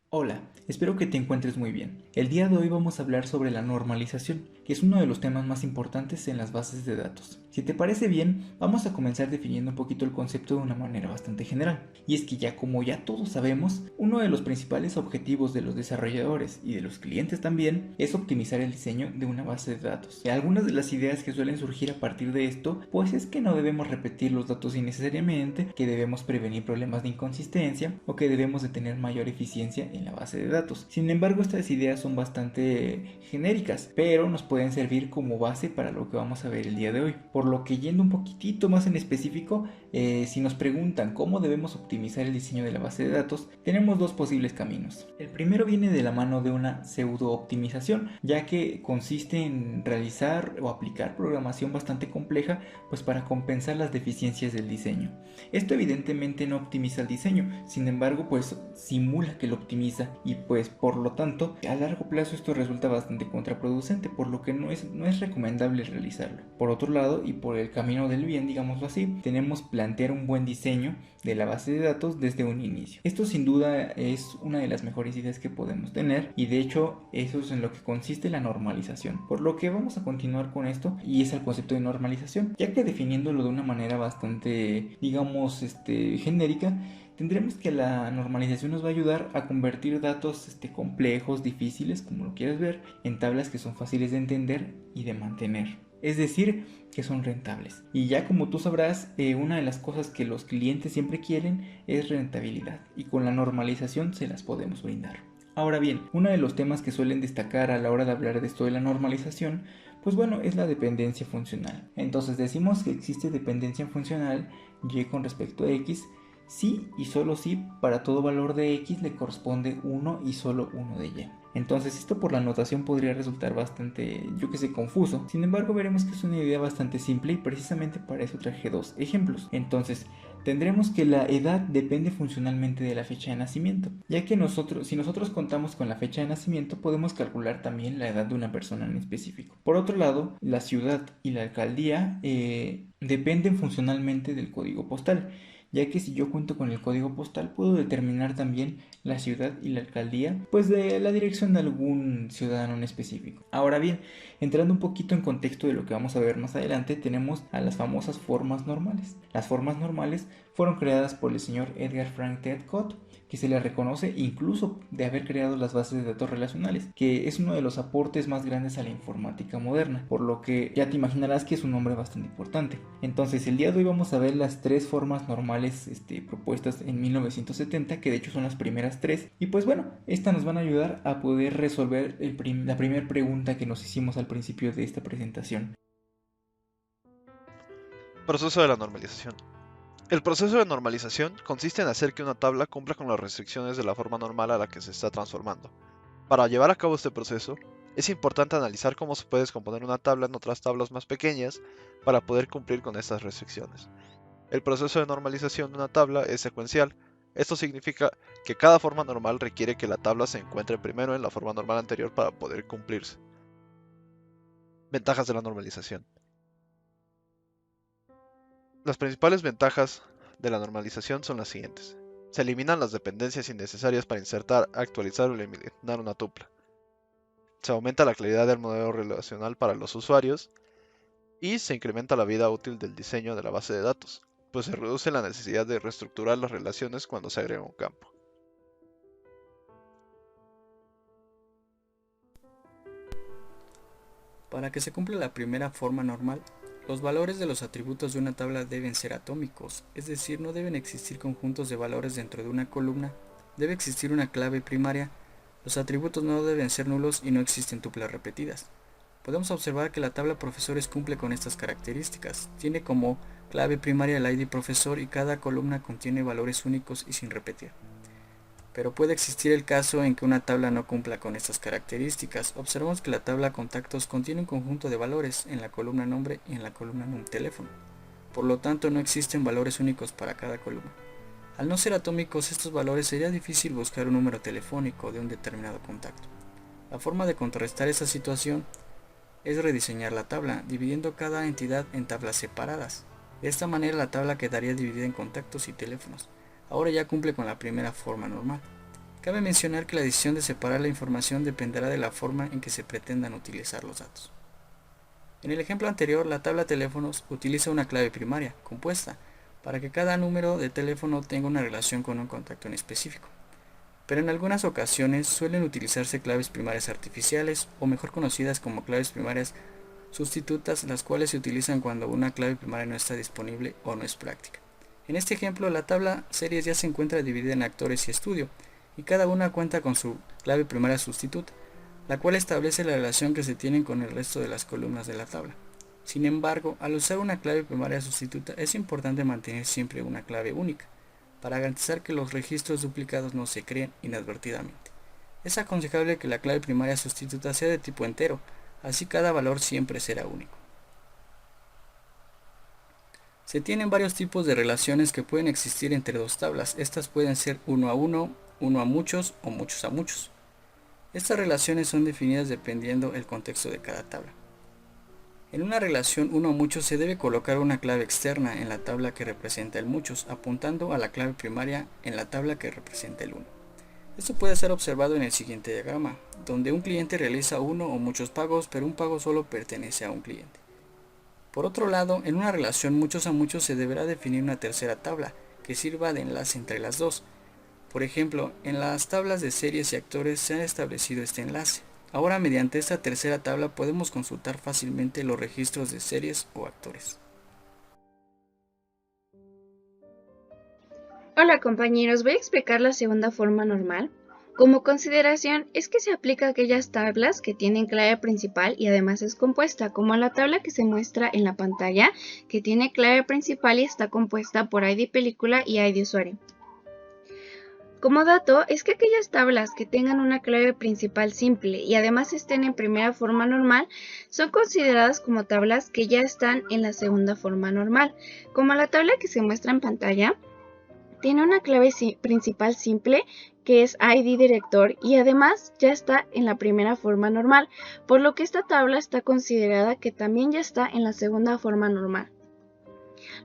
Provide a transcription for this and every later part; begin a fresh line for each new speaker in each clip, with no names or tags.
Hola, espero que te encuentres muy bien. El día de hoy vamos a hablar sobre la normalización, que es uno de los temas más importantes en las bases de datos. Si te parece bien, vamos a comenzar definiendo un poquito el concepto de una manera bastante general. Y es que como ya todos sabemos, uno de los principales objetivos de los desarrolladores y de los clientes también es optimizar el diseño de una base de datos. Y algunas de las ideas que suelen surgir a partir de esto, pues es que no debemos repetir los datos innecesariamente, que debemos prevenir problemas de inconsistencia o que debemos de tener mayor eficiencia en la base de datos. Sin embargo, estas ideas son bastante genéricas, pero nos pueden servir como base para lo que vamos a ver el día de hoy. Por lo que yendo un poquitito más en específico, si nos preguntan cómo debemos optimizar el diseño de la base de datos, tenemos dos posibles caminos. El primero viene de la mano de una pseudo optimización, ya que consiste en realizar o aplicar programación bastante compleja pues para compensar las deficiencias del diseño. Esto evidentemente no optimiza el diseño, sin embargo pues simula que lo optimiza y pues por lo tanto a largo plazo esto resulta bastante contraproducente, por lo que no es recomendable realizarlo. Por otro lado, y por el camino del bien, digámoslo así, tenemos plantear un buen diseño de la base de datos desde un inicio. Esto sin duda es una de las mejores ideas que podemos tener y de hecho eso es en lo que consiste la normalización. Por lo que vamos a continuar con esto y es el concepto de normalización, ya que definiéndolo de una manera bastante, digamos, genérica, tendremos que la normalización nos va a ayudar a convertir datos complejos, difíciles, como lo quieras ver, en tablas que son fáciles de entender y de mantener. Es decir, que son rentables. Y ya como tú sabrás, una de las cosas que los clientes siempre quieren es rentabilidad. Y con la normalización se las podemos brindar. Ahora bien, uno de los temas que suelen destacar a la hora de hablar de esto de la normalización, pues bueno, es la dependencia funcional. Entonces decimos que existe dependencia funcional Y con respecto a X, si y solo si para todo valor de X le corresponde uno y solo uno de Y. Entonces esto por la notación podría resultar bastante, yo que sé, confuso. Sin embargo veremos que es una idea bastante simple y precisamente para eso traje dos ejemplos. Entonces tendremos que la edad depende funcionalmente de la fecha de nacimiento, ya que si nosotros contamos con la fecha de nacimiento podemos calcular también la edad de una persona en específico. Por otro lado, la ciudad y la alcaldía dependen funcionalmente del código postal, ya que si yo cuento con el código postal puedo determinar también la ciudad y la alcaldía, pues de la dirección de algún ciudadano en específico. Ahora bien, entrando un poquito en contexto de lo que vamos a ver más adelante, tenemos a las famosas formas normales. Las formas normales fueron creadas por el señor Edgar Frank Tedcott, que se le reconoce incluso de haber creado las bases de datos relacionales, que es uno de los aportes más grandes a la informática moderna, por lo que ya te imaginarás que es un nombre bastante importante. Entonces, el día de hoy vamos a ver las tres formas normales propuestas en 1970, que de hecho son las primeras tres, y pues bueno, estas nos van a ayudar a poder resolver la primera pregunta que nos hicimos al principio de esta presentación.
Proceso de la normalización. El proceso de normalización consiste en hacer que una tabla cumpla con las restricciones de la forma normal a la que se está transformando. Para llevar a cabo este proceso, es importante analizar cómo se puede descomponer una tabla en otras tablas más pequeñas para poder cumplir con estas restricciones. El proceso de normalización de una tabla es secuencial. Esto significa que cada forma normal requiere que la tabla se encuentre primero en la forma normal anterior para poder cumplirse. Ventajas de la normalización. Las principales ventajas de la normalización son las siguientes. Se eliminan las dependencias innecesarias para insertar, actualizar o eliminar una tupla. Se aumenta la claridad del modelo relacional para los usuarios y se incrementa la vida útil del diseño de la base de datos, pues se reduce la necesidad de reestructurar las relaciones cuando se agrega un campo.
Para que se cumpla la primera forma normal, los valores de los atributos de una tabla deben ser atómicos, es decir, no deben existir conjuntos de valores dentro de una columna, debe existir una clave primaria, los atributos no deben ser nulos y no existen tuplas repetidas. Podemos observar que la tabla profesores cumple con estas características, tiene como clave primaria el ID profesor y cada columna contiene valores únicos y sin repetir. Pero puede existir el caso en que una tabla no cumpla con estas características. Observamos que la tabla contactos contiene un conjunto de valores en la columna nombre y en la columna teléfono. Por lo tanto, no existen valores únicos para cada columna. Al no ser atómicos estos valores, sería difícil buscar un número telefónico de un determinado contacto. La forma de contrarrestar esta situación es rediseñar la tabla, dividiendo cada entidad en tablas separadas. De esta manera la tabla quedaría dividida en contactos y teléfonos. Ahora ya cumple con la primera forma normal, Cabe mencionar que la decisión de separar la información dependerá de la forma en que se pretendan utilizar los datos. En el ejemplo anterior, la tabla teléfonos utiliza una clave primaria, compuesta, para que cada número de teléfono tenga una relación con un contacto en específico. Pero en algunas ocasiones suelen utilizarse claves primarias artificiales, o mejor conocidas como claves primarias sustitutas, las cuales se utilizan cuando una clave primaria no está disponible o no es práctica. En este ejemplo, la tabla series ya se encuentra dividida en actores y estudio, y cada una cuenta con su clave primaria sustituta, la cual establece la relación que se tienen con el resto de las columnas de la tabla. Sin embargo, al usar una clave primaria sustituta es importante mantener siempre una clave única, para garantizar que los registros duplicados no se creen inadvertidamente. Es aconsejable que la clave primaria sustituta sea de tipo entero, así cada valor siempre será único. Se tienen varios tipos de relaciones que pueden existir entre dos tablas. Estas pueden ser uno a uno, uno a muchos o muchos a muchos. Estas relaciones son definidas dependiendo del contexto de cada tabla. En una relación uno a muchos se debe colocar una clave externa en la tabla que representa el muchos, apuntando a la clave primaria en la tabla que representa el 1. Esto puede ser observado en el siguiente diagrama, donde un cliente realiza uno o muchos pagos, pero un pago solo pertenece a un cliente. Por otro lado, en una relación muchos a muchos se deberá definir una tercera tabla, que sirva de enlace entre las dos. Por ejemplo, en las tablas de series y actores se ha establecido este enlace. Ahora, mediante esta tercera tabla podemos consultar fácilmente los registros de series o actores.
Hola compañeros, voy a explicar la segunda forma normal. Como consideración es que se aplica a aquellas tablas que tienen clave principal y además es compuesta, como la tabla que se muestra en la pantalla, que tiene clave principal y está compuesta por ID película y ID usuario. Como dato, es que aquellas tablas que tengan una clave principal simple y además estén en primera forma normal son consideradas como tablas que ya están en la segunda forma normal, como la tabla que se muestra en pantalla. Tiene una clave principal simple que es ID director y además ya está en la primera forma normal, por lo que esta tabla está considerada que también ya está en la segunda forma normal.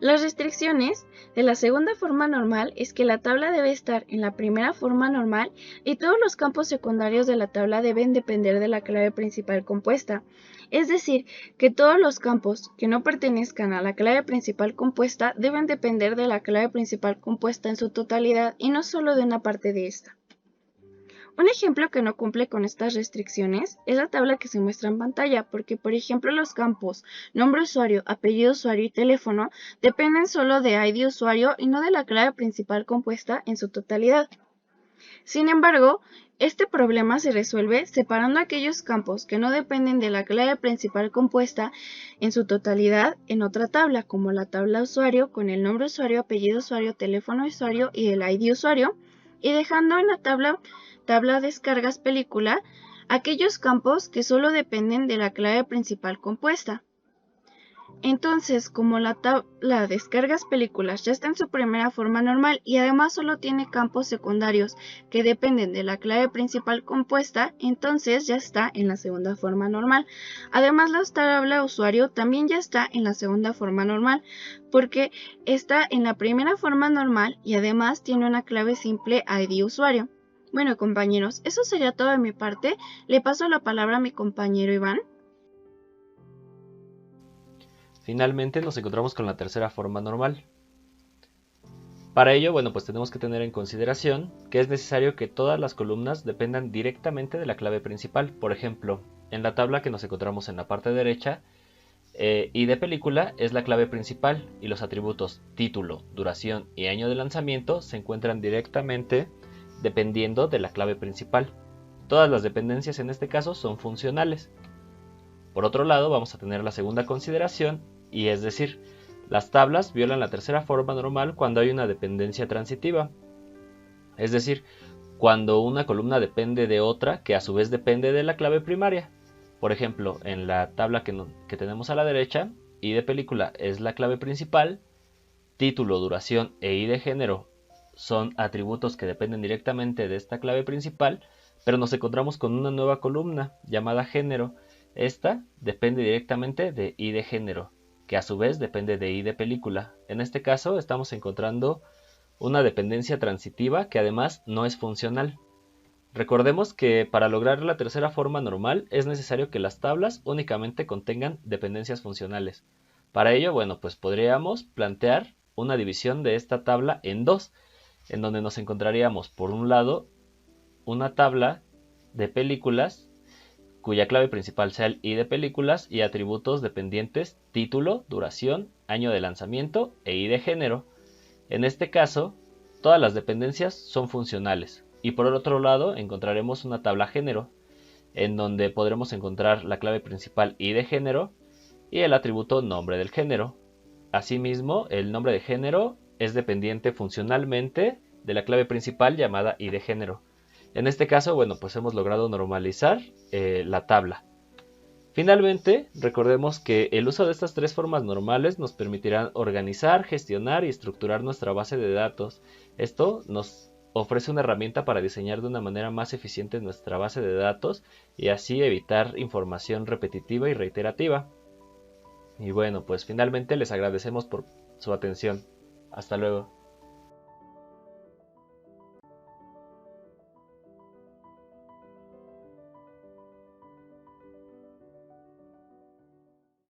Las restricciones de la segunda forma normal es que la tabla debe estar en la primera forma normal y todos los campos secundarios de la tabla deben depender de la clave principal compuesta. Es decir, que todos los campos que no pertenezcan a la clave principal compuesta deben depender de la clave principal compuesta en su totalidad y no solo de una parte de esta. Un ejemplo que no cumple con estas restricciones es la tabla que se muestra en pantalla, porque por ejemplo los campos nombre usuario, apellido usuario y teléfono dependen solo de ID usuario y no de la clave principal compuesta en su totalidad. Sin embargo, este problema se resuelve separando aquellos campos que no dependen de la clave principal compuesta en su totalidad en otra tabla, como la tabla usuario con el nombre usuario, apellido usuario, teléfono usuario y el ID usuario, y dejando en la tabla descargas película aquellos campos que solo dependen de la clave principal compuesta. Entonces, como la tabla descargas películas ya está en su primera forma normal y además solo tiene campos secundarios que dependen de la clave principal compuesta, entonces ya está en la segunda forma normal. Además, la tabla usuario también ya está en la segunda forma normal porque está en la primera forma normal y además tiene una clave simple ID usuario. Bueno compañeros, eso sería todo de mi parte. Le paso la palabra a mi compañero Iván.
Finalmente nos encontramos con la tercera forma normal. Para ello, pues tenemos que tener en consideración que es necesario que todas las columnas dependan directamente de la clave principal. Por ejemplo, en la tabla que nos encontramos en la parte derecha, ID película es la clave principal y los atributos título, duración y año de lanzamiento se encuentran directamente dependiendo de la clave principal. Todas las dependencias en este caso son funcionales. Por otro lado, vamos a tener la segunda consideración, y es decir, las tablas violan la tercera forma normal cuando hay una dependencia transitiva. Es decir, cuando una columna depende de otra que a su vez depende de la clave primaria. Por ejemplo, en la tabla que tenemos a la derecha, ID película es la clave principal, título, duración e ID género son atributos que dependen directamente de esta clave principal, pero nos encontramos con una nueva columna llamada género. Esta depende directamente de ID género, que a su vez depende de ID película. En este caso estamos encontrando una dependencia transitiva que además no es funcional. Recordemos que para lograr la tercera forma normal es necesario que las tablas únicamente contengan dependencias funcionales. Para ello, bueno, pues podríamos plantear una división de esta tabla en dos, en donde nos encontraríamos por un lado una tabla de películas cuya clave principal sea el I de películas y atributos dependientes título, duración, año de lanzamiento e I de género. En este caso, todas las dependencias son funcionales. Y por el otro lado encontraremos una tabla género, en donde podremos encontrar la clave principal I de género y el atributo nombre del género. Asimismo, el nombre de género es dependiente funcionalmente de la clave principal llamada I de género. En este caso, bueno, pues hemos logrado normalizar la tabla. Finalmente, recordemos que el uso de estas tres formas normales nos permitirán organizar, gestionar y estructurar nuestra base de datos. Esto nos ofrece una herramienta para diseñar de una manera más eficiente nuestra base de datos y así evitar información repetitiva y reiterativa. Y bueno, pues finalmente les agradecemos por su atención. Hasta luego.